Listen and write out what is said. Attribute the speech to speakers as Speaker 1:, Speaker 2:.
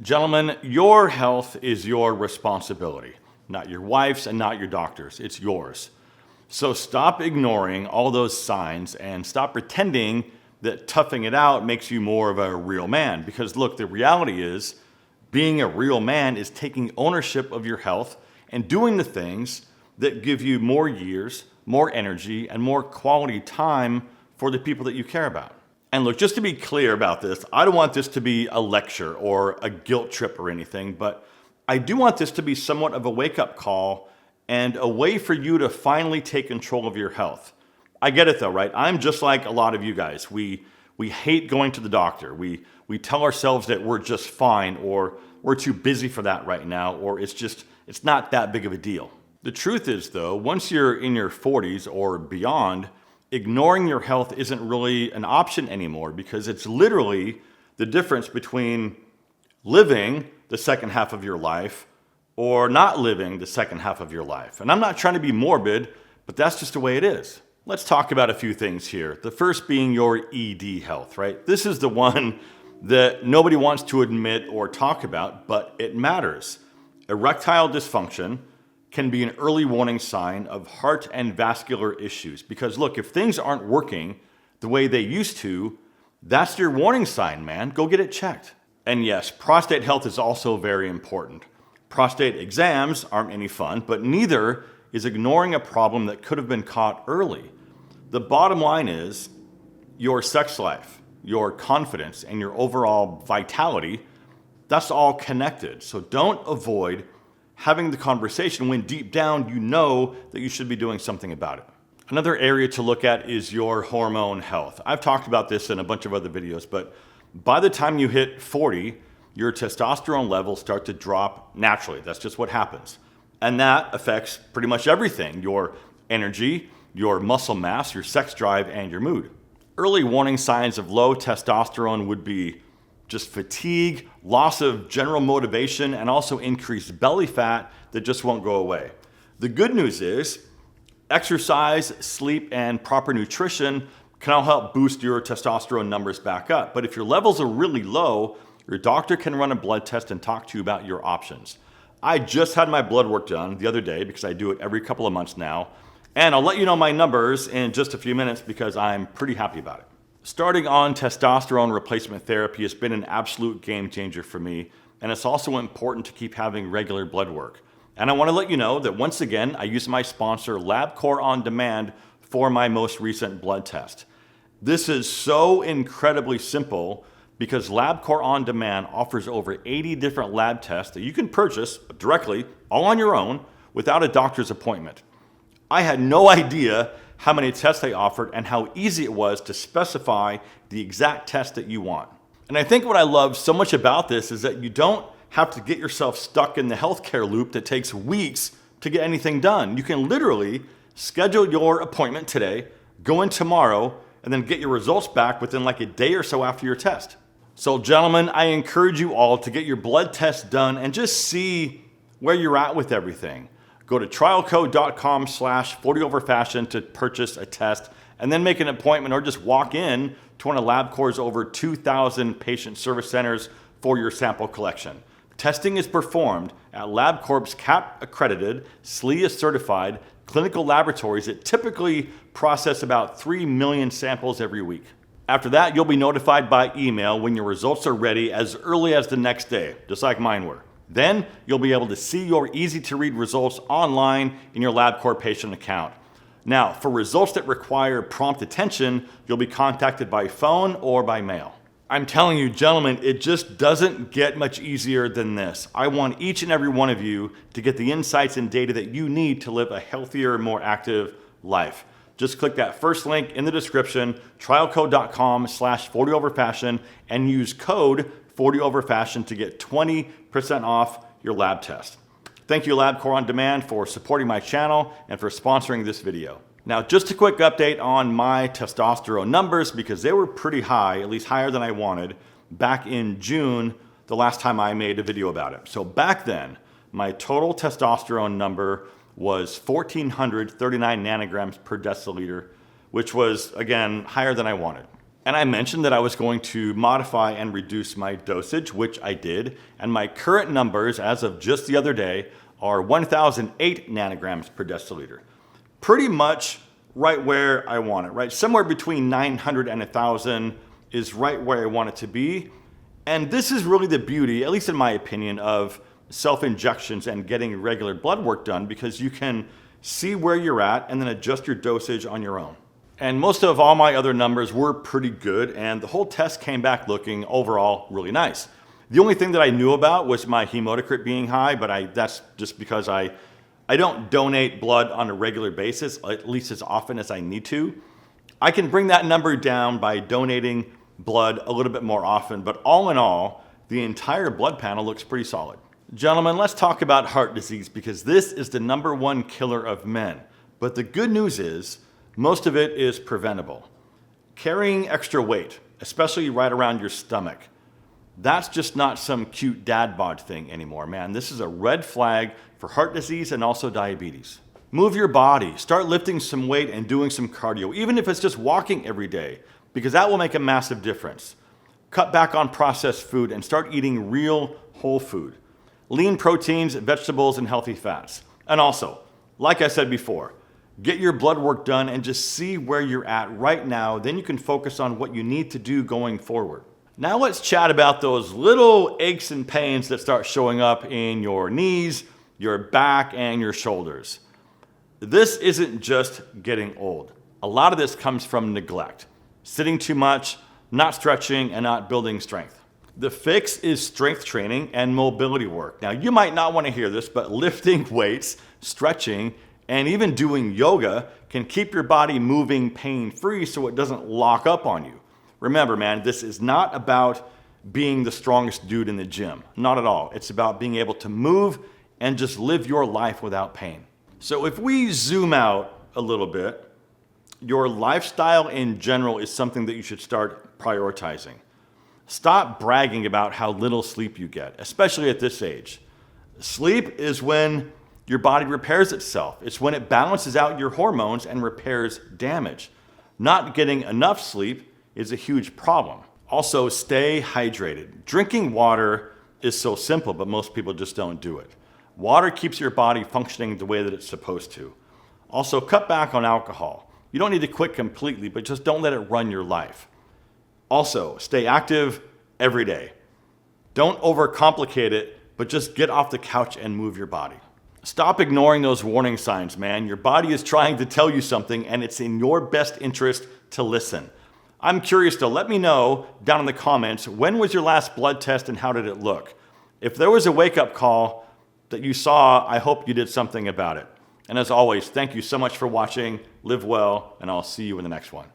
Speaker 1: Gentlemen, your health is your responsibility, not your wife's and not your doctor's. It's yours. So stop ignoring all those signs and stop pretending that toughing it out makes you more of a real man. Because look, the reality is being a real man is taking ownership of your health and doing the things that give you more years, more energy, and more quality time for the people that you care about. And look, just to be clear about this, I don't want this to be a lecture or a guilt trip or anything, but I do want this to be somewhat of a wake-up call and a way for you to finally take control of your health. I get it though, right? I'm just like a lot of you guys. We hate going to the doctor. We tell ourselves that we're just fine, or we're too busy for that right now, or it's not that big of a deal. The truth is though, once you're in your 40s or beyond, ignoring your health isn't really an option anymore, because it's literally the difference between living the second half of your life or not living the second half of your life. And I'm not trying to be morbid, but that's just the way it is. Let's talk about a few things here. The first being your ED health, right? This is the one that nobody wants to admit or talk about, but it matters. Erectile dysfunction can be an early warning sign of heart and vascular issues. Because look, if things aren't working the way they used to, that's your warning sign, man. Go get it checked. And yes, prostate health is also very important. Prostate exams aren't any fun, but neither is ignoring a problem that could have been caught early. The bottom line is your sex life, your confidence, and your overall vitality, that's all connected. So don't avoid having the conversation when deep down you know that you should be doing something about it. Another area to look at is your hormone health. I've talked about this in a bunch of other videos, but by the time you hit 40, your testosterone levels start to drop naturally. That's just what happens. And that affects pretty much everything: your energy, your muscle mass, your sex drive, and your mood. Early warning signs of low testosterone would be just fatigue, loss of general motivation, and also increased belly fat that just won't go away. The good news is exercise, sleep, and proper nutrition can all help boost your testosterone numbers back up. But if your levels are really low, your doctor can run a blood test and talk to you about your options. I just had my blood work done the other day because I do it every couple of months now. And I'll let you know my numbers in just a few minutes because I'm pretty happy about it. Starting on testosterone replacement therapy has been an absolute game changer for me, and it's also important to keep having regular blood work. And I want to let you know that once again, I use my sponsor LabCorp On Demand for my most recent blood test. This is so incredibly simple because LabCorp On Demand offers over 80 different lab tests that you can purchase directly, all on your own, without a doctor's appointment. I had no idea how many tests they offered and how easy it was to specify the exact test that you want. And I think what I love so much about this is that you don't have to get yourself stuck in the healthcare loop that takes weeks to get anything done. You can literally schedule your appointment today, go in tomorrow, and then get your results back within like a day or so after your test. So gentlemen, I encourage you all to get your blood test done and just see where you're at with everything. Go to trialcode.com/40overfashion to purchase a test, and then make an appointment or just walk in to one of LabCorp's over 2,000 patient service centers for your sample collection. Testing is performed at LabCorp's CAP-accredited, SLEA-certified clinical laboratories that typically process about 3 million samples every week. After that, you'll be notified by email when your results are ready as early as the next day, just like mine were. Then you'll be able to see your easy-to-read results online in your LabCorp patient account. Now, for results that require prompt attention, you'll be contacted by phone or by mail. I'm telling you, gentlemen, it just doesn't get much easier than this. I want each and every one of you to get the insights and data that you need to live a healthier, more active life. Just click that first link in the description, trialcode.com/40overfashion, and use code 40overfashion to get 20% off your lab test. Thank you, LabCorp On Demand, for supporting my channel and for sponsoring this video. Now, just a quick update on my testosterone numbers because they were pretty high, at least higher than I wanted, back in June, the last time I made a video about it. So back then, my total testosterone number was 1,439 nanograms per deciliter, which was, again, higher than I wanted. And I mentioned that I was going to modify and reduce my dosage, which I did. And my current numbers as of just the other day are 1,008 nanograms per deciliter. Pretty much right where I want it, right? Somewhere between 900 and 1,000 is right where I want it to be. And this is really the beauty, at least in my opinion, of self-injections and getting regular blood work done, because you can see where you're at and then adjust your dosage on your own. And most of all my other numbers were pretty good, and the whole test came back looking overall really nice. The only thing that I knew about was my hematocrit being high, but that's just because I don't donate blood on a regular basis, at least as often as I need to. I can bring that number down by donating blood a little bit more often, but all in all, the entire blood panel looks pretty solid. Gentlemen, let's talk about heart disease, because this is the #1 killer of men. But the good news is, most of it is preventable. Carrying extra weight, especially right around your stomach, that's just not some cute dad bod thing anymore, man. This is a red flag for heart disease and also diabetes. Move your body, start lifting some weight and doing some cardio, even if it's just walking every day, because that will make a massive difference. Cut back on processed food and start eating real whole food. Lean proteins, vegetables, and healthy fats. And also, like I said before, get your blood work done and just see where you're at right now. Then you can focus on what you need to do going forward. Now let's chat about those little aches and pains that start showing up in your knees, your back, and your shoulders. This isn't just getting old. A lot of this comes from neglect. Sitting too much, not stretching, and not building strength. The fix is strength training and mobility work. Now, you might not want to hear this, but lifting weights, stretching, and even doing yoga can keep your body moving pain-free so it doesn't lock up on you. Remember, man, this is not about being the strongest dude in the gym. Not at all. It's about being able to move and just live your life without pain. So if we zoom out a little bit, your lifestyle in general is something that you should start prioritizing. Stop bragging about how little sleep you get, especially at this age. Sleep is when your body repairs itself. It's when it balances out your hormones and repairs damage. Not getting enough sleep is a huge problem. Also, stay hydrated. Drinking water is so simple, but most people just don't do it. Water keeps your body functioning the way that it's supposed to. Also, cut back on alcohol. You don't need to quit completely, but just don't let it run your life. Also, stay active every day. Don't overcomplicate it, but just get off the couch and move your body. Stop ignoring those warning signs, man. Your body is trying to tell you something, and it's in your best interest to listen. I'm curious to let me know down in the comments, when was your last blood test and how did it look? If there was a wake-up call that you saw, I hope you did something about it. And as always, thank you so much for watching. Live well, and I'll see you in the next one.